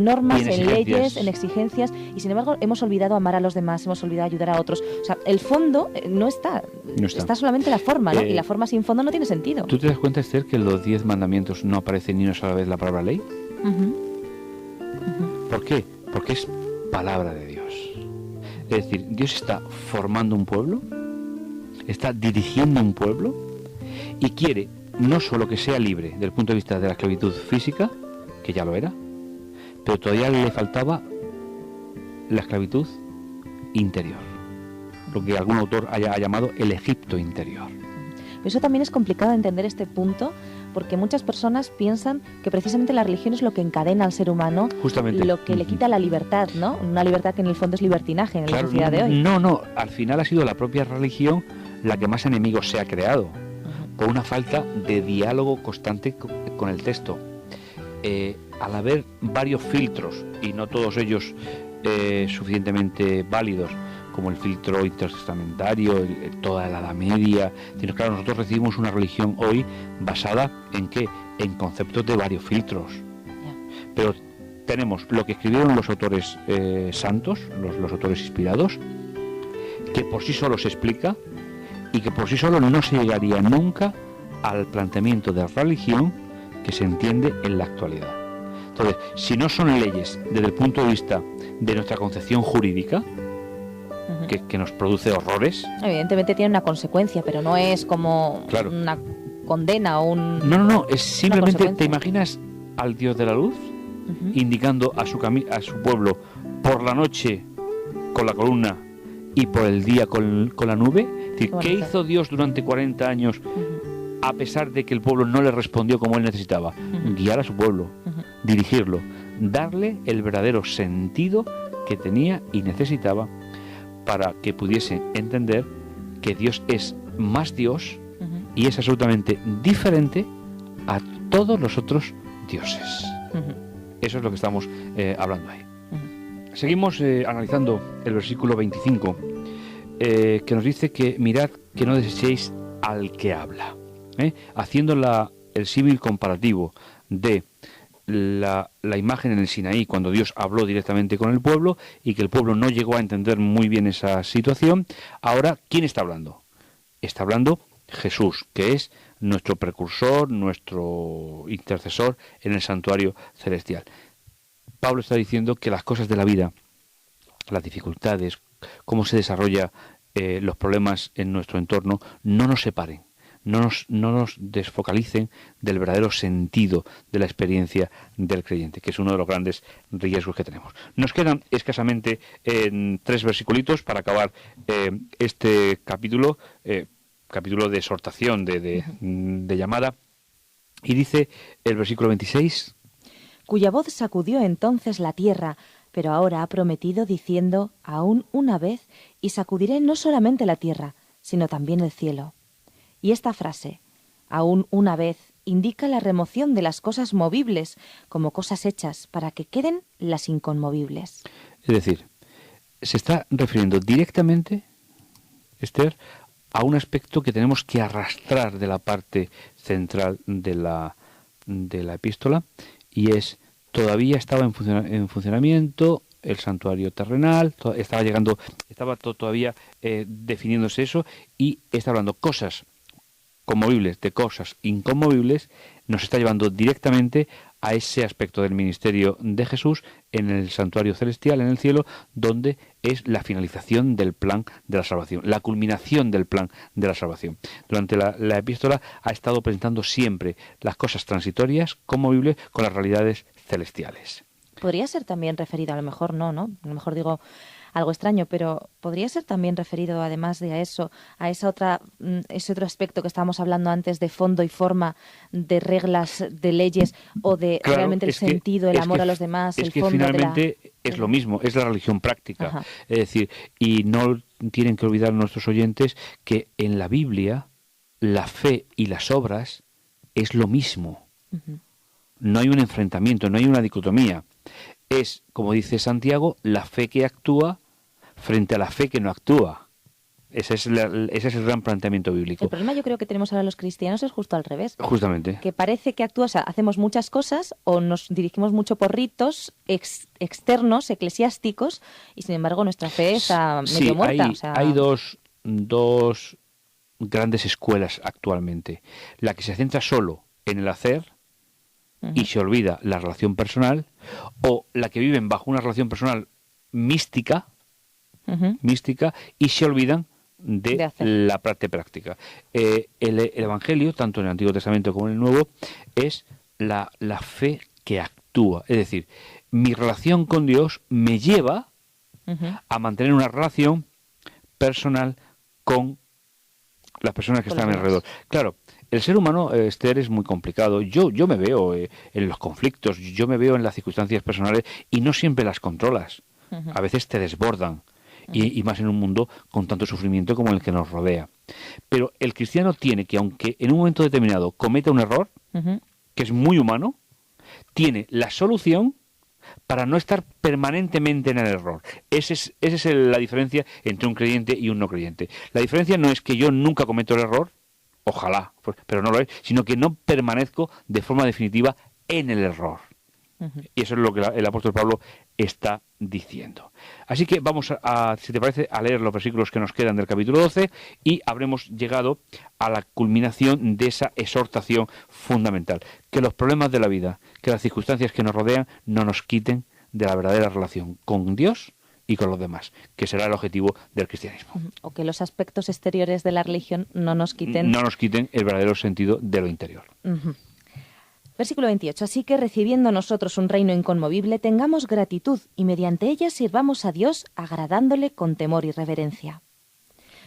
normas, en leyes, en exigencias, y sin embargo hemos olvidado amar a los demás, hemos olvidado ayudar a otros. O sea, el fondo no está. Está solamente la forma, ¿no? Y la forma sin fondo no tiene sentido. ¿Tú te das cuenta, Esther, que en los 10 mandamientos no aparece ni una sola vez la palabra ley? ¿Por qué? Porque es palabra de Dios. Es decir, Dios está formando un pueblo, está dirigiendo un pueblo y quiere no solo que sea libre desde el punto de vista de la esclavitud física, que ya lo era, pero todavía le faltaba la esclavitud interior, lo que algún autor ha llamado el Egipto interior. Eso también es complicado entender este punto, porque muchas personas piensan que precisamente la religión es lo que encadena al ser humano, justamente lo que le quita la libertad, ¿no? Una libertad que en el fondo es libertinaje en la sociedad de hoy. No, al final ha sido la propia religión la que más enemigos se ha creado, por una falta de diálogo constante con el texto. Al haber varios filtros, y no todos ellos suficientemente válidos, como el filtro intertestamentario, toda la Edad Media, sino claro, nosotros recibimos una religión hoy basada en ¿qué? En conceptos de varios filtros. Pero tenemos lo que escribieron los autores santos, los autores inspirados, que por sí solo se explica y que por sí solo no se llegaría nunca al planteamiento de religión que se entiende en la actualidad. Entonces, si no son leyes desde el punto de vista de nuestra concepción jurídica, que nos produce horrores. Evidentemente tiene una consecuencia, pero no es como una condena o un... No, es simplemente, ¿te imaginas al Dios de la luz indicando a su pueblo por la noche con la columna y por el día con la nube? Es decir, ¿qué hizo Dios durante 40 años a pesar de que el pueblo no le respondió como él necesitaba? Guiar a su pueblo, dirigirlo, darle el verdadero sentido que tenía y necesitaba para que pudiesen entender que Dios es más Dios y es absolutamente diferente a todos los otros dioses. Eso es lo que estamos hablando ahí. Seguimos analizando el versículo 25, que nos dice que mirad que no desechéis al que habla, haciendo el símil comparativo de la imagen en el Sinaí, cuando Dios habló directamente con el pueblo y que el pueblo no llegó a entender muy bien esa situación. Ahora, ¿quién está hablando? Está hablando Jesús, que es nuestro precursor, nuestro intercesor en el santuario celestial. Pablo está diciendo que las cosas de la vida, las dificultades, cómo se desarrollan los problemas en nuestro entorno, no nos separen. No nos desfocalicen del verdadero sentido de la experiencia del creyente, que es uno de los grandes riesgos que tenemos. Nos quedan escasamente 3 versiculitos para acabar este capítulo de exhortación, de llamada, y dice el versículo 26: cuya voz sacudió entonces la tierra, pero ahora ha prometido diciendo, aún una vez, y sacudiré no solamente la tierra, sino también el cielo. Y esta frase, aún una vez, indica la remoción de las cosas movibles como cosas hechas para que queden las inconmovibles. Es decir, se está refiriendo directamente, Esther, a un aspecto que tenemos que arrastrar de la parte central de la epístola, y es, todavía estaba en funcionamiento el santuario terrenal, estaba todavía definiéndose eso, y está hablando cosas conmovibles de cosas inconmovibles, nos está llevando directamente a ese aspecto del ministerio de Jesús en el santuario celestial, en el cielo, donde es la finalización del plan de la salvación, la culminación del plan de la salvación. Durante la epístola ha estado presentando siempre las cosas transitorias, conmovibles, con las realidades celestiales. Podría ser también referido, a lo mejor no, a lo mejor digo algo extraño, pero podría ser también referido, además de a ese otro aspecto que estábamos hablando antes, de fondo y forma, de reglas, de leyes, o de realmente el sentido, el amor a los demás, el fondo. Es que finalmente es lo mismo, es la religión práctica. Ajá. Es decir, y no tienen que olvidar nuestros oyentes que en la Biblia la fe y las obras es lo mismo. No hay un enfrentamiento, no hay una dicotomía. Es, como dice Santiago, la fe que actúa frente a la fe que no actúa. Es Ese es el gran planteamiento bíblico. El problema yo creo que tenemos ahora los cristianos es justo al revés. Justamente. Que parece que hacemos muchas cosas o nos dirigimos mucho por ritos externos, eclesiásticos, y sin embargo nuestra fe está medio muerta. Hay dos grandes escuelas actualmente. La que se centra solo en el hacer y se olvida la relación personal, o la que viven bajo una relación personal mística y se olvidan de la parte práctica. El Evangelio, tanto en el Antiguo Testamento como en el Nuevo, es la fe que actúa. Es decir, mi relación con Dios me lleva a mantener una relación personal con las personas que están alrededor. Claro, el ser humano, Esther, es muy complicado. Yo me veo en los conflictos, yo me veo en las circunstancias personales y no siempre las controlas. A veces te desbordan. Y más en un mundo con tanto sufrimiento como el que nos rodea. Pero el cristiano tiene que, aunque en un momento determinado cometa un error, que es muy humano, tiene la solución para no estar permanentemente en el error. Esa es la diferencia entre un creyente y un no creyente. La diferencia no es que yo nunca cometo el error, ojalá, pero no lo es, sino que no permanezco de forma definitiva en el error. Y eso es lo que el apóstol Pablo está diciendo. Así que vamos si te parece, a leer los versículos que nos quedan del capítulo 12 y habremos llegado a la culminación de esa exhortación fundamental. Que los problemas de la vida, que las circunstancias que nos rodean no nos quiten de la verdadera relación con Dios y con los demás, que será el objetivo del cristianismo. O que los aspectos exteriores de la religión no nos quiten el verdadero sentido de lo interior. Versículo 28. Así que recibiendo nosotros un reino inconmovible, tengamos gratitud y mediante ella sirvamos a Dios agradándole con temor y reverencia.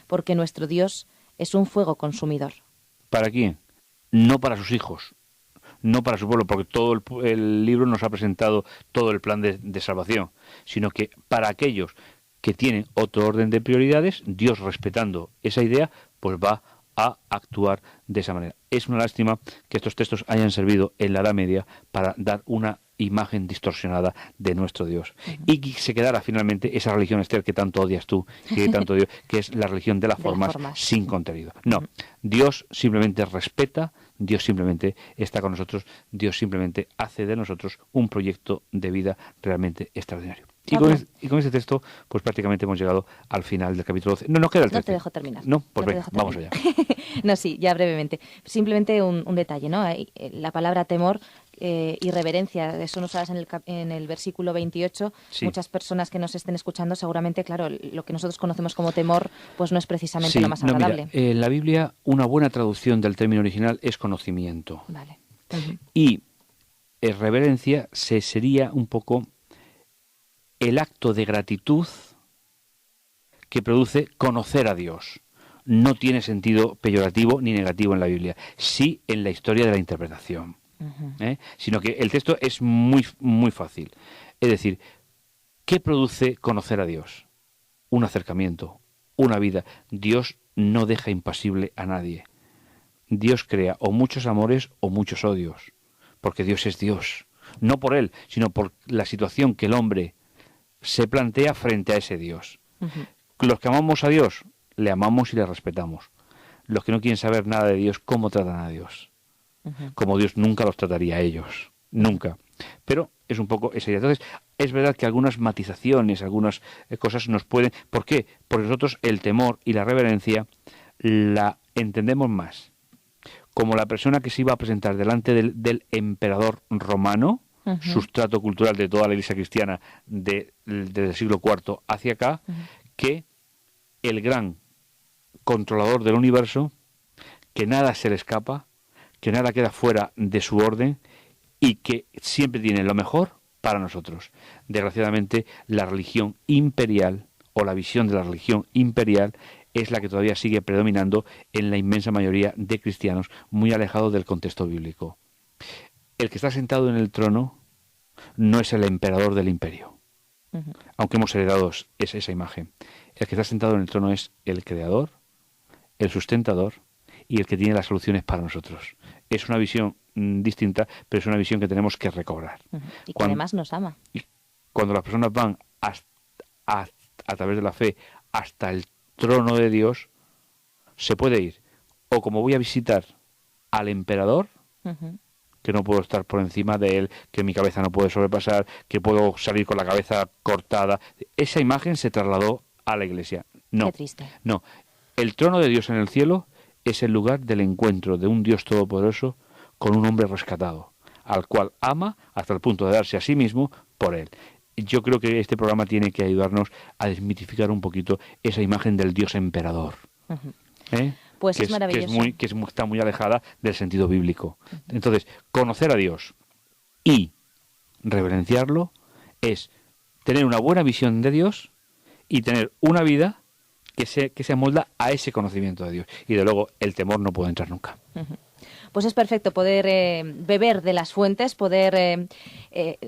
Porque nuestro Dios es un fuego consumidor. ¿Para quién? No para sus hijos, no para su pueblo, porque todo el libro nos ha presentado todo el plan de salvación, sino que para aquellos que tienen otro orden de prioridades, Dios, respetando esa idea, pues va a actuar de esa manera. Es una lástima que estos textos hayan servido en la Edad Media para dar una imagen distorsionada de nuestro Dios. Y que se quedara finalmente esa religión, Esther, que tanto odias tú, que tanto odias, que es la religión de las formas sin contenido. No, Dios simplemente respeta, Dios simplemente está con nosotros, Dios simplemente hace de nosotros un proyecto de vida realmente extraordinario. Y con este texto, pues prácticamente hemos llegado al final del capítulo 12. No, nos queda el 13. No te dejo terminar. No, pues venga, vamos allá. No, sí, ya brevemente. Simplemente un detalle, ¿no? La palabra temor y reverencia, eso nos hablas en el versículo 28. Sí. Muchas personas que nos estén escuchando, seguramente, claro, lo que nosotros conocemos como temor, pues no es precisamente lo más agradable. Mira, en la Biblia, una buena traducción del término original es conocimiento. Vale. Y reverencia sería un poco el acto de gratitud que produce conocer a Dios. No tiene sentido peyorativo ni negativo en la Biblia, sí en la historia de la interpretación. Sino que el texto es muy, muy fácil. Es decir, ¿qué produce conocer a Dios? Un acercamiento, una vida. Dios no deja impasible a nadie. Dios crea o muchos amores o muchos odios, porque Dios es Dios. No por Él, sino por la situación que el hombre se plantea frente a ese Dios. Los que amamos a Dios, le amamos y le respetamos. Los que no quieren saber nada de Dios, ¿cómo tratan a Dios? Como Dios nunca los trataría a ellos. Nunca. Pero es un poco esa idea. Entonces, es verdad que algunas matizaciones, algunas cosas nos pueden... ¿Por qué? Porque nosotros el temor y la reverencia la entendemos más como la persona que se iba a presentar delante del emperador romano, sustrato cultural de toda la Iglesia cristiana desde el siglo IV hacia acá, que el gran controlador del universo, que nada se le escapa, que nada queda fuera de su orden y que siempre tiene lo mejor para nosotros. Desgraciadamente, la religión imperial o la visión de la religión imperial es la que todavía sigue predominando en la inmensa mayoría de cristianos, muy alejados del contexto bíblico. El que está sentado en el trono no es el emperador del imperio, aunque hemos heredado esa imagen. El que está sentado en el trono es el creador, el sustentador y el que tiene las soluciones para nosotros. Es una visión distinta, pero es una visión que tenemos que recobrar. Y que además nos ama. Cuando las personas van a través de la fe hasta trono de Dios, se puede ir. O como voy a visitar al emperador, que no puedo estar por encima de él, que mi cabeza no puede sobrepasar, que puedo salir con la cabeza cortada. Esa imagen se trasladó a la iglesia. No, qué triste. No. El trono de Dios en el cielo es el lugar del encuentro de un Dios todopoderoso con un hombre rescatado, al cual ama hasta el punto de darse a sí mismo por él. Yo creo que este programa tiene que ayudarnos a desmitificar un poquito esa imagen del Dios emperador. Pues es maravilloso. Está muy alejada del sentido bíblico. Entonces, conocer a Dios y reverenciarlo es tener una buena visión de Dios y tener una vida que se amolda a ese conocimiento de Dios. Y de luego, el temor no puede entrar nunca. Pues es perfecto poder beber de las fuentes, poder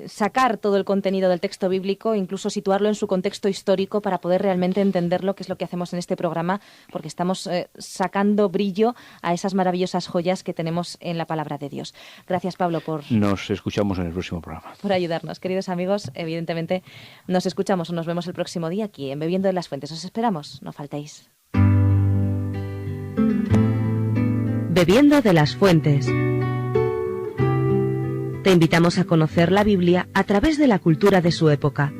sacar todo el contenido del texto bíblico, incluso situarlo en su contexto histórico para poder realmente entenderlo, que es lo que hacemos en este programa, porque estamos sacando brillo a esas maravillosas joyas que tenemos en la palabra de Dios. Gracias, Pablo, Nos escuchamos en el próximo programa. Por ayudarnos. Queridos amigos, evidentemente nos escuchamos o nos vemos el próximo día aquí en Bebiendo de las Fuentes. Os esperamos, no faltéis. Bebiendo de las Fuentes. Te invitamos a conocer la Biblia a través de la cultura de su época,